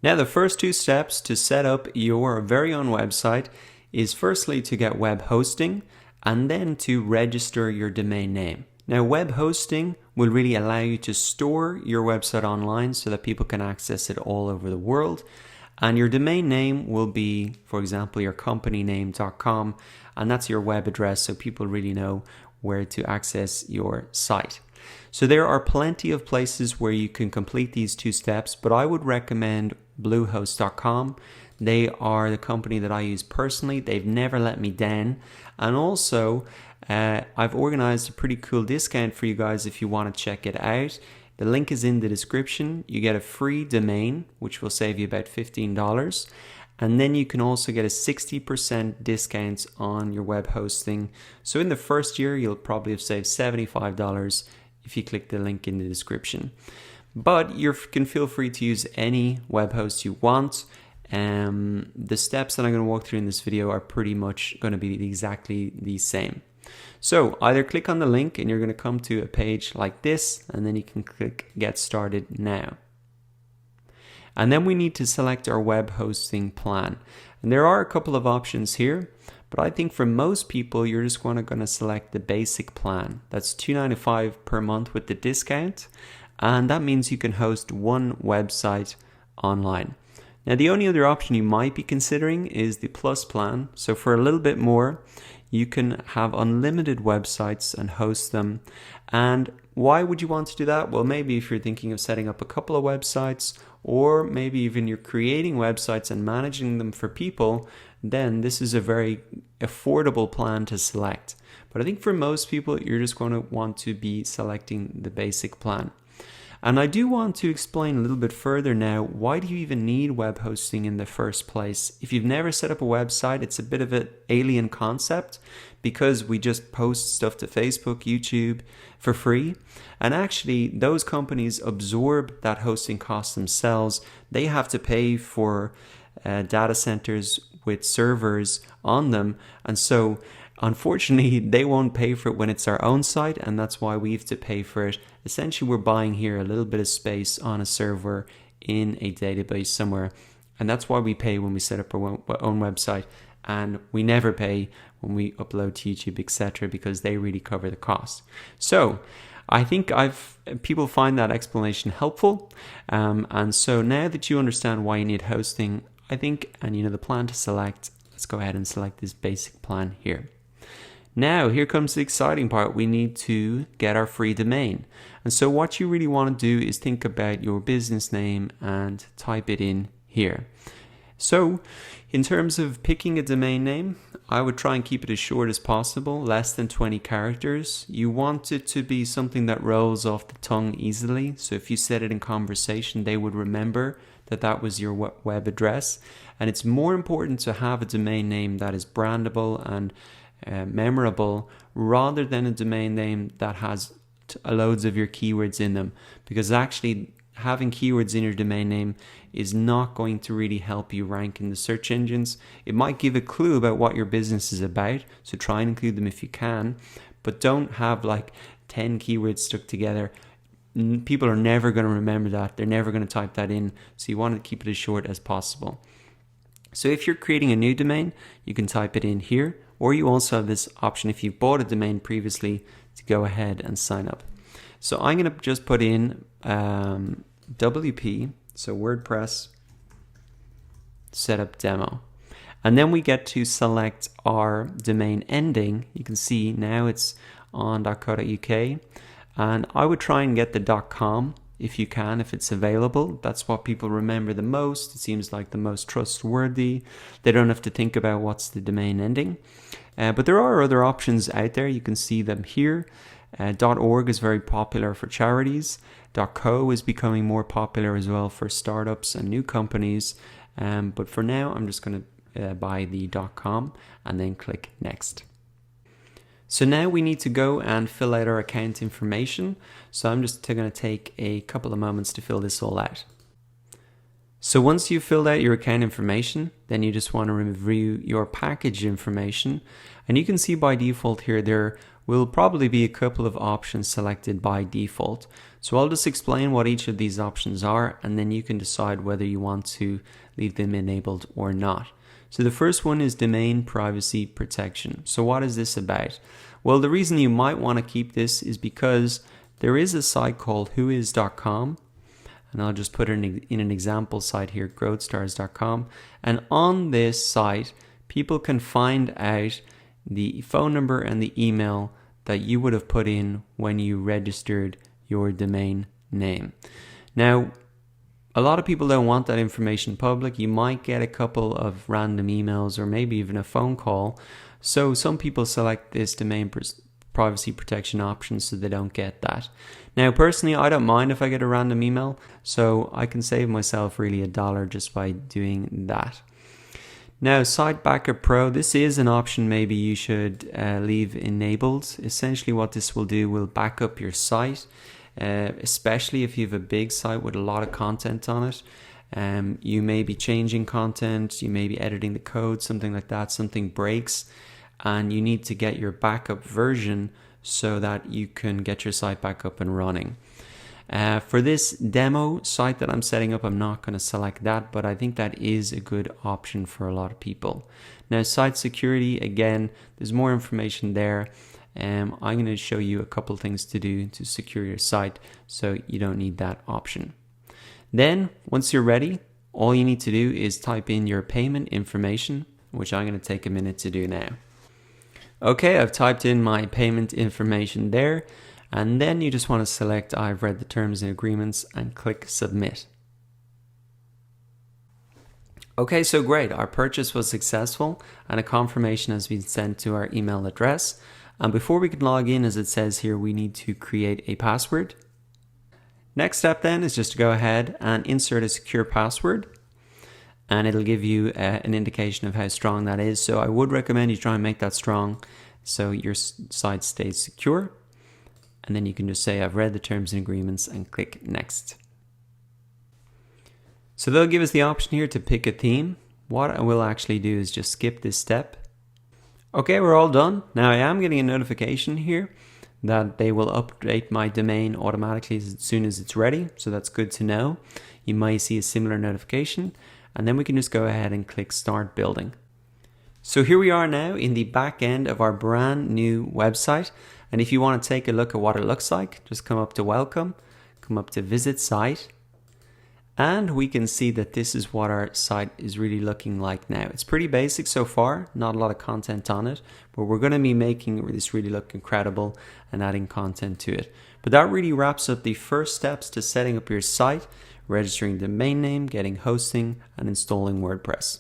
Now, the first two steps to set up your very own website is firstly to get web hosting and then to register your domain name. Now, web hosting will really allow you to store your website online so that people can access it all over the world. And your domain name will be, for example, your companyname.com, and that's your web address so people really know where to access your site. So there are plenty of places where you can complete these two steps, but I would recommend BlueHost.com. They are the company that I use personally. They've never let me down. And also, I've organized a pretty cool discount for you guys if you want to check it out. The link is in the description. You get a free domain, which will save you about $15. And then you can also get a 60% discount on your web hosting. So in the first year, you'll probably have saved $75 if you click the link in the description. But you can feel free to use any web host you want. The steps that I'm going to walk through in this video are pretty much going to be exactly the same. So either click on the link and you're going to come to a page like this, and then you can click Get Started Now. And then we need to select our web hosting plan. And there are a couple of options here, but I think for most people, you're just going to select the basic plan. That's $2.95 per month with the discount. And that means you can host one website online. Now, the only other option you might be considering is the Plus plan. So for a little bit more, you can have unlimited websites and host them. And why would you want to do that? Well, maybe if you're thinking of setting up a couple of websites, or maybe even you're creating websites and managing them for people, then this is a very affordable plan to select. But I think for most people, you're just going to want to be selecting the basic plan. And I do want to explain a little bit further now, why do you even need web hosting in the first place? If you've never set up a website, it's a bit of an alien concept because we just post stuff to Facebook, YouTube for free. And actually, those companies absorb that hosting cost themselves. They have to pay for data centers with servers on them. And so unfortunately, they won't pay for it when it's our own site, and that's why we have to pay for it. Essentially, we're buying here a little bit of space on a server in a database somewhere, and that's why we pay when we set up our own website, and we never pay when we upload to YouTube, etc., because they really cover the cost. So I think people find that explanation helpful, and so now that you understand why you need hosting, I think, and you know the plan to select, let's go ahead and select this basic plan here. Now, here comes the exciting part. We need to get our free domain. And so what you really want to do is think about your business name and type it in here. So in terms of picking a domain name, I would try and keep it as short as possible, less than 20 characters. You want it to be something that rolls off the tongue easily. So if you said it in conversation, they would remember that that was your web address. And it's more important to have a domain name that is brandable and memorable rather than a domain name that has loads of your keywords in them, because actually having keywords in your domain name is not going to really help you rank in the search engines. It might give a clue about what your business is about, so try and include them if you can, but don't have like 10 keywords stuck together. People are never going to remember that. They're never going to type that in, so you want to keep it as short as possible. So if you're creating a new domain, you can type it in here, or you also have this option if you've bought a domain previously to go ahead and sign up. So I'm going to just put in WP, so WordPress setup demo. And then we get to select our domain ending. You can see now it's on .co.uk. And I would try and get the .com if you can, if it's available. That's what people remember the most. It seems like the most trustworthy. They don't have to think about what's the domain ending. But there are other options out there. You can see them here. .org is very popular for charities. .co is becoming more popular as well for startups and new companies. But for now, I'm just going to buy the .com and then click Next. So now we need to go and fill out our account information. So I'm just going to take a couple of moments to fill this all out. So once you've filled out your account information, then you just want to review your package information. And you can see by default here there will probably be a couple of options selected by default. So I'll just explain what each of these options are, and then you can decide whether you want to leave them enabled or not. So the first one is domain privacy protection. So what is this about? Well, the reason you might want to keep this is because there is a site called whois.com, and I'll just put it in an example site here, growthstars.com, and on this site people can find out the phone number and the email that you would have put in when you registered your domain name. Now, a lot of people don't want that information public. You might get a couple of random emails or maybe even a phone call. So some people select this domain privacy protection option so they don't get that. Now, personally, I don't mind if I get a random email, so I can save myself really $1 just by doing that. Now, Site Backup Pro, this is an option maybe you should leave enabled. Essentially what this will do will back up your site, especially if you have a big site with a lot of content on it. You may be changing content, you may be editing the code, something like that, something breaks, and you need to get your backup version so that you can get your site back up and running. For this demo site that I'm setting up, I'm not going to select that, but I think that is a good option for a lot of people. Now, site security, again, there's more information there. I'm going to show you a couple things to do to secure your site, so you don't need that option. Then, once you're ready, all you need to do is type in your payment information, which I'm going to take a minute to do now. Okay, I've typed in my payment information there. And then you just want to select I've read the terms and agreements and click submit. Okay, so great. Our purchase was successful and a confirmation has been sent to our email address. And before we can log in, as it says here, we need to create a password. Next step then is just to go ahead and insert a secure password. And it'll give you an indication of how strong that is. So I would recommend you try and make that strong so your site stays secure. And then you can just say, I've read the terms and agreements, and click next. So they'll give us the option here to pick a theme. What I will actually do is just skip this step. Okay, we're all done. Now I am getting a notification here that they will update my domain automatically as soon as it's ready. So that's good to know. You might see a similar notification, and then we can just go ahead and click start building. So here we are now in the back end of our brand new website. And if you want to take a look at what it looks like, just come up to welcome, come up to visit site, and we can see that this is what our site is really looking like now. It's pretty basic so far, not a lot of content on it, but we're going to be making this really look incredible and adding content to it. But that really wraps up the first steps to setting up your site, registering domain name, getting hosting, and installing WordPress.